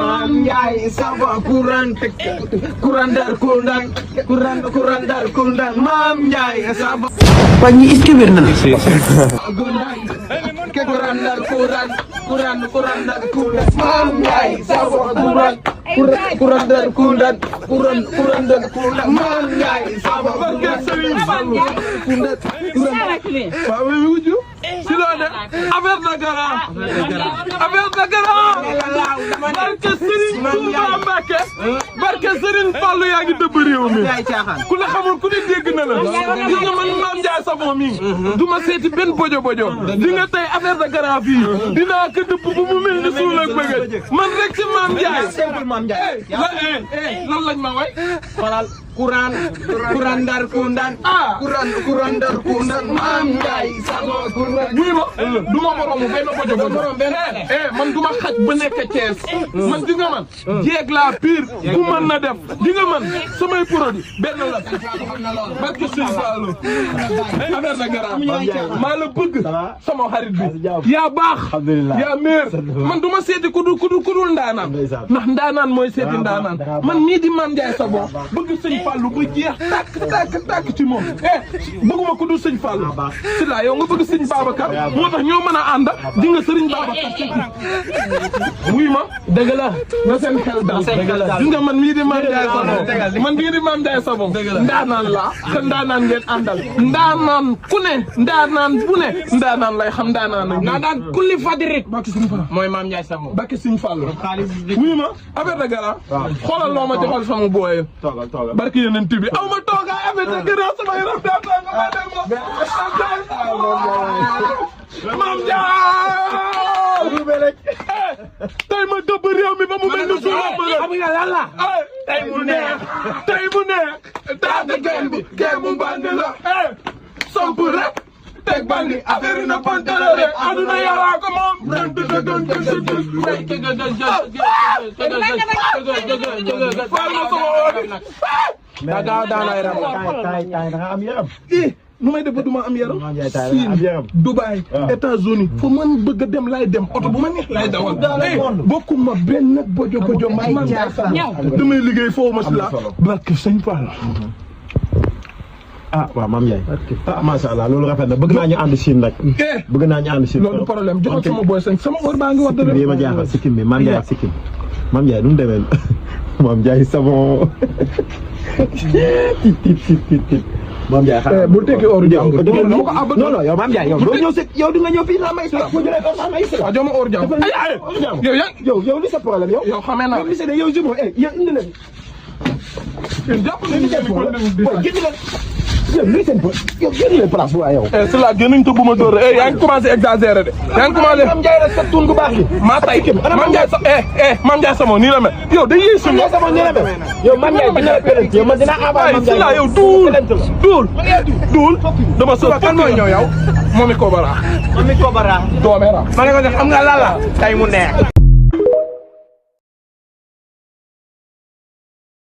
Maam Njaay Savon kurandar kundan Maam Njaay Savon waa ñi est-ce que wér na la kurandar kundan Maam Njaay Savon kurandar kundan Maam Njaay Savon si loo ne affaire de gara barke Serigne Fallou yaa ngi dëbb réew mi ku la xamul ku ne dégg na la gis nga man Mame Ndiaye Savon mi du ma seeti benn bojo di nga tey affaire de gara fii dinaa ko dëbb bu mu mel ni suul ak bëgg man rek ci Mame Ndiaye lan lañ ma way kurandar kundan Maam Njaay Savon wuy ma du ma moromu benn bojo man du ma xaj ba nekk Thiès man di nga man jeeg laa pire bu mën na def di nga man samay produit benn la barke Sëñ Fallu affaire na gara maa la bëgg sama xarit bi yaa baax yaa meer man du ma seeti ku dul ndaanaan ndax ndaanaan mooy seeti ndaanaan man mii di Mame Ndiaye Savon bëgg Sëñ Fallu ba jeex tàkk ci moom bëgguma ku dul Sëñ Fallu si laa yow nga bëgg Sëñ Babacar moo tax ñoo mën a ànd di nga Sëriñ Babacar wuy ma dëgg la na seen xel dal gis nga man mii di Mame Ndiaye Savon ndaanaan laa te ndaanaan ngeen àndal ndaanaan ku ne ndaanaan bu ne ndaanaan lay xam ndaanaan kulli fadirik bakki Sëñ Fallu mooy Mame Ndiaye Savon bakki Sëñ Fallu wuy ma affaire de gara xoolal loo ma joxal sama booye barki yeneen tibi aw ma toogaay affaire de gara sama yaram daa tàng ma dem Mame Ndiaye tey ma dëbb réew mi ba mu mel ni suuna bëgg xam nga lan la tey mu neex daata gen bi mu bandi la samp rek teg bandi affaire na pantala rek aduna yàlla ko moom nu may def ba du ma am yaram Chine Dubaï États-Unis fu man bëgg a dem lay dem oto bu ma neex lay dawal bokkuma benn bojo may damay liggéey foofu ma si la barke Sëñ Fall waaw Mame Ndiaye macha allah loolu rafet na bëgg naa ñu ànd Chine nag bëgg naa ñu ànd Chine loolu problème joxal sama boy sama wër baa ngi wax dëgg bi ma jaaxal sikkim bi Mame Ndiaye ak sikkim Mame Ndiaye nu mu demee Mame Ndiaye Savon tiit Mame Ndiaye xaaral bu tekki or jàmbur non yow Mame Ndiaye yow doo ñëw si yow di nga ñëw fii naa may sa ko jëlee or may sa waaw jox ma or jàmbur yow li sa problème yow xamee naa yow jumo yow indi leen jàpp nañu lii seen yow génn leen place bu waay yow c'est là génnuñ ko bu ma dóor yaa ngi commencé exagéré de yaa ngi commencé Mame Ndiaye rek sa tuun gu baax gi maa tay Mame Ndiaye Mame Ndiaye Savon nii la mel yow day yéey suñu Savon nii la mel yow Mame Ndiaye dina la pelente yow man dinaa envoyé Mame Ndiaye là yow duul dama so kan mooy ñëw yow Momi Kobara doomeera ma ne ko def xam nga lan la tey mu neex